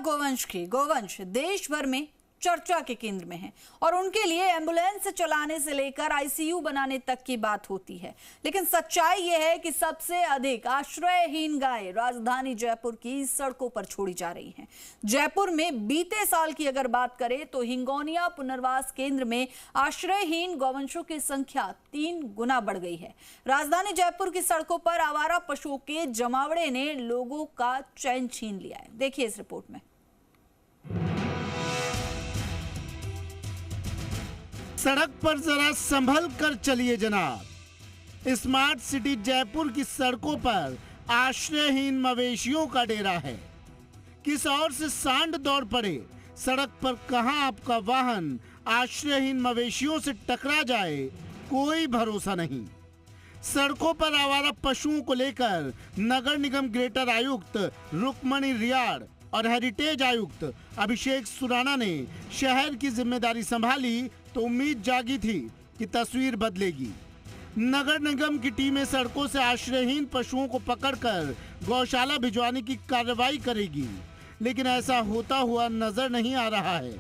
गोवंश देश भर में चर्चा के केंद्र में है और उनके लिए एम्बुलेंस चलाने से लेकर आईसीयू बनाने तक की बात होती है। लेकिन सच्चाई यह है कि सबसे अधिक आश्रयहीन गायें राजधानी जयपुर की सड़कों पर छोड़ी जा रही हैं। जयपुर में बीते साल की अगर बात करें तो हिंगोनिया पुनर्वास केंद्र में आश्रयहीन गौवंशों की संख्या 3 गुना बढ़ गई है। राजधानी जयपुर की सड़कों पर आवारा पशुओं के जमावड़े ने लोगों का चैन छीन लिया है। देखिए इस रिपोर्ट में। सड़क पर जरा संभल कर चलिए जनाब। स्मार्ट सिटी जयपुर की सड़कों पर आश्रयहीन मवेशियों का डेरा है। किस ओर से सांड दौड़ पड़े, सड़क पर कहां आपका वाहन आश्रयहीन मवेशियों से टकरा जाए, कोई भरोसा नहीं। सड़कों पर आवारा पशुओं को लेकर नगर निगम ग्रेटर आयुक्त रुक्मणी रियाड़ और हेरिटेज आयुक्त अभिषेक सुराना ने शहर की जिम्मेदारी संभाली तो उम्मीद जागी थी कि तस्वीर बदलेगी। नगर निगम की टीमें सड़कों से आश्रयहीन पशुओं को पकड़कर गौशाला भिजवाने की कार्रवाई करेगी, लेकिन ऐसा होता हुआ नजर नहीं आ रहा है,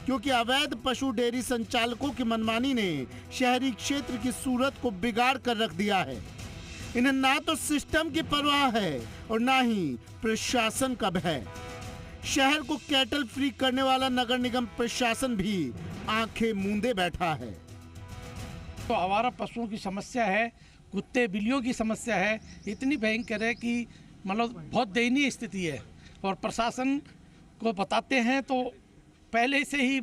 क्योंकि अवैध पशु डेयरी संचालकों की मनमानी ने शहरी क्षेत्र की सूरत को बिगाड़ कर रख दिया है। इन्हें ना तो सिस्टम की परवाह है और ना ही प्रशासन का भय। शहर को कैटल फ्री करने वाला नगर निगम प्रशासन भी आंखें मूंदे बैठा है। तो आवारा पशुओं की समस्या है, कुत्ते बिल्लियों की समस्या है, इतनी भयंकर है कि मतलब बहुत दयनीय स्थिति है। और प्रशासन को बताते हैं तो पहले से ही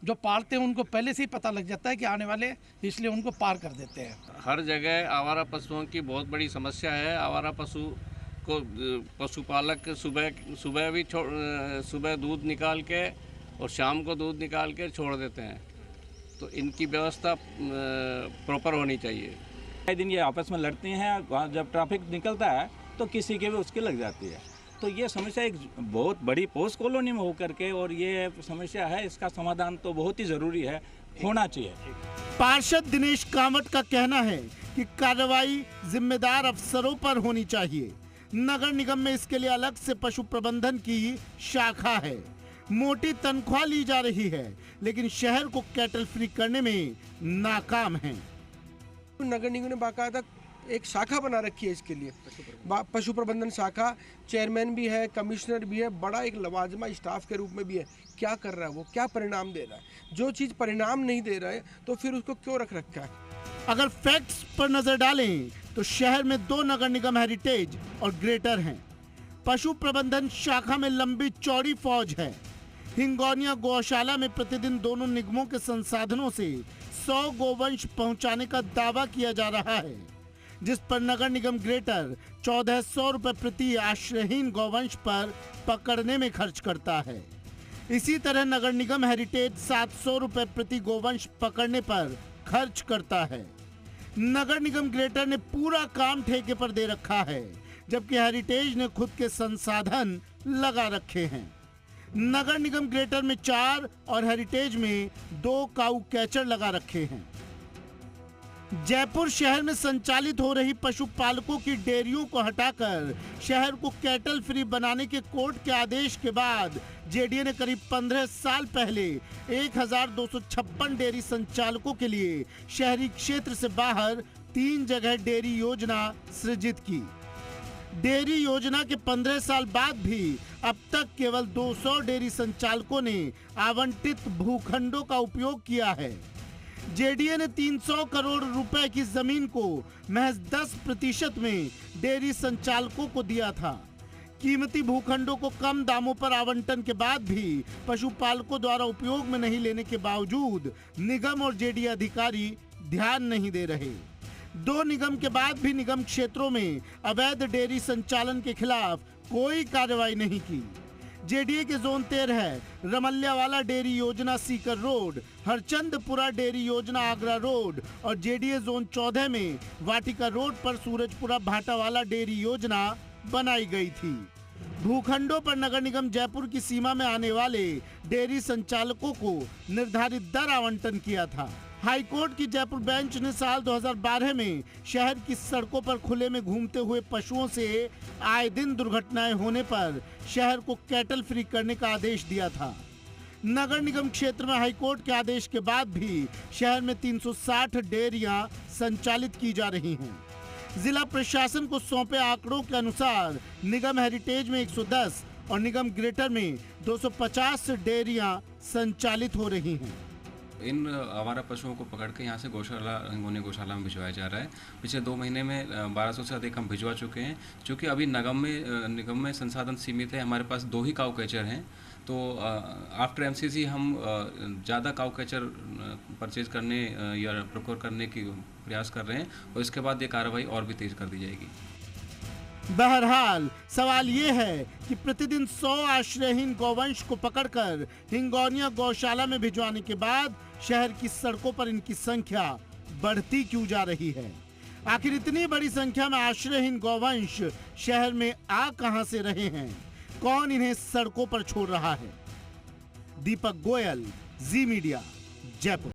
जो पालते हैं उनको पहले से ही पता लग जाता है कि आने वाले, इसलिए उनको पार कर देते हैं। हर जगह आवारा पशुओं की बहुत बड़ी समस्या है। आवारा पशु को पशुपालक सुबह भी सुबह दूध निकाल के और शाम को दूध निकाल के छोड़ देते हैं, तो इनकी व्यवस्था प्रॉपर होनी चाहिए। कई दिन ये आपस में लड़ते हैं, जब ट्रैफिक निकलता है तो किसी के भी उसकी लग जाती है। तो ये समस्या एक बहुत बड़ी पोस्ट कॉलोनी में होकर के और ये समस्या है, इसका समाधान तो बहुत ही ज़रूरी है, होना चाहिए। पार्षद दिनेश कामत का कहना है कि कार्रवाई जिम्मेदार अफसरों पर होनी चाहिए। नगर निगम में इसके लिए अलग से पशु प्रबंधन की शाखा है। मोटी तनख्वाह ली जा रही है, लेकिन शहर को कैटल फ्री करने में नाकाम है। नगर निगम ने बाकायदा एक शाखा बना रखी है इसके लिए, पशु प्रबंधन शाखा। चेयरमैन भी है, कमिश्नर भी है, बड़ा एक लवाजमा स्टाफ के रूप में भी है। क्या कर रहा है वो, क्या परिणाम दे रहा है? जो चीज़ परिणाम नहीं दे रहा है तो फिर उसको क्यों रख रखा है? अगर फैक्ट्स पर नजर डालें तो शहर में 2 नगर निगम हेरिटेज और ग्रेटर हैं। पशु प्रबंधन शाखा में लंबी चौड़ी फौज है। हिंगोनिया गौशाला में प्रतिदिन दोनों निगमों के संसाधनों से 100 गोवंश पहुंचाने का दावा किया जा रहा है, जिस पर नगर निगम ग्रेटर 1400 रुपए प्रति आश्रयहीन गौवंश पर पकड़ने में खर्च करता है। इसी तरह नगर निगम हेरिटेज 700 रुपए प्रति गोवंश पकड़ने पर खर्च करता है। नगर निगम ग्रेटर ने पूरा काम ठेके पर दे रखा है, जबकि हेरिटेज ने खुद के संसाधन लगा रखे हैं। नगर निगम ग्रेटर में 4 और हेरिटेज में 2 काऊ कैचर लगा रखे हैं। जयपुर शहर में संचालित हो रही पशुपालकों की डेयरियों को हटाकर शहर को कैटल फ्री बनाने के कोर्ट के आदेश के बाद जेडीए ने करीब 15 साल पहले 1256 डेयरी संचालकों के लिए शहरी क्षेत्र से बाहर 3 जगह डेयरी योजना सृजित की। डेयरी योजना के 15 साल बाद भी अब तक केवल 200 डेयरी संचालकों ने आवंटित भूखंडों का उपयोग किया है। जेडीए ने 300 करोड़ रुपए की जमीन को महज 10% में डेयरी संचालकों को दिया था। कीमती भूखंडों को कम दामों पर आवंटन के बाद भी पशुपालकों द्वारा उपयोग में नहीं लेने के बावजूद निगम और जेडीए अधिकारी ध्यान नहीं दे रहे। 2 निगम के बाद भी निगम क्षेत्रों में अवैध डेयरी संचालन के खिलाफ कोई कार्रवाई नहीं की। जेडीए के जोन 13 रमल्यावाला डेयरी योजना सीकर रोड, हरचंदपुरा डेयरी योजना आगरा रोड और जेडीए जोन 14 में वाटिका रोड पर सूरजपुरा भाटावाला डेयरी योजना बनाई गई थी। भूखंडों पर नगर निगम जयपुर की सीमा में आने वाले डेयरी संचालकों को निर्धारित दर आवंटन किया था। हाईकोर्ट की जयपुर बेंच ने साल 2012 में शहर की सड़कों पर खुले में घूमते हुए पशुओं से आए दिन दुर्घटनाएं होने पर शहर को कैटल फ्री करने का आदेश दिया था। नगर निगम क्षेत्र में हाईकोर्ट के आदेश के बाद भी शहर में 360 डेयरियां संचालित की जा रही हैं। जिला प्रशासन को सौंपे आंकड़ों के अनुसार निगम हेरिटेज में 110 और निगम ग्रेटर में 250 डेयरियां संचालित हो रही हैं। इन आवारा पशुओं को पकड़ के यहाँ से गौशाला हिंगोनी गौशाला में भिजवाया जा रहा है। पिछले 2 महीने में 1200 से अधिक हम भिजवा चुके हैं। चूँकि अभी निगम में संसाधन सीमित है, हमारे पास 2 ही काऊ कैचर हैं, तो आफ्टर एमसीसी हम ज़्यादा काऊ कैचर परचेज करने या प्रोक्योर करने की प्रयास कर रहे हैं और इसके बाद ये कार्रवाई और भी तेज़ कर दी जाएगी। बहरहाल सवाल ये है कि प्रतिदिन 100 आश्रयहीन गौवंश को पकड़कर हिंगोनिया गौशाला में भिजवाने के बाद शहर की सड़कों पर इनकी संख्या बढ़ती क्यों जा रही है? आखिर इतनी बड़ी संख्या में आश्रयहीन गौवंश शहर में आ कहां से रहे हैं? कौन इन्हें सड़कों पर छोड़ रहा है? दीपक गोयल, जी मीडिया, जयपुर।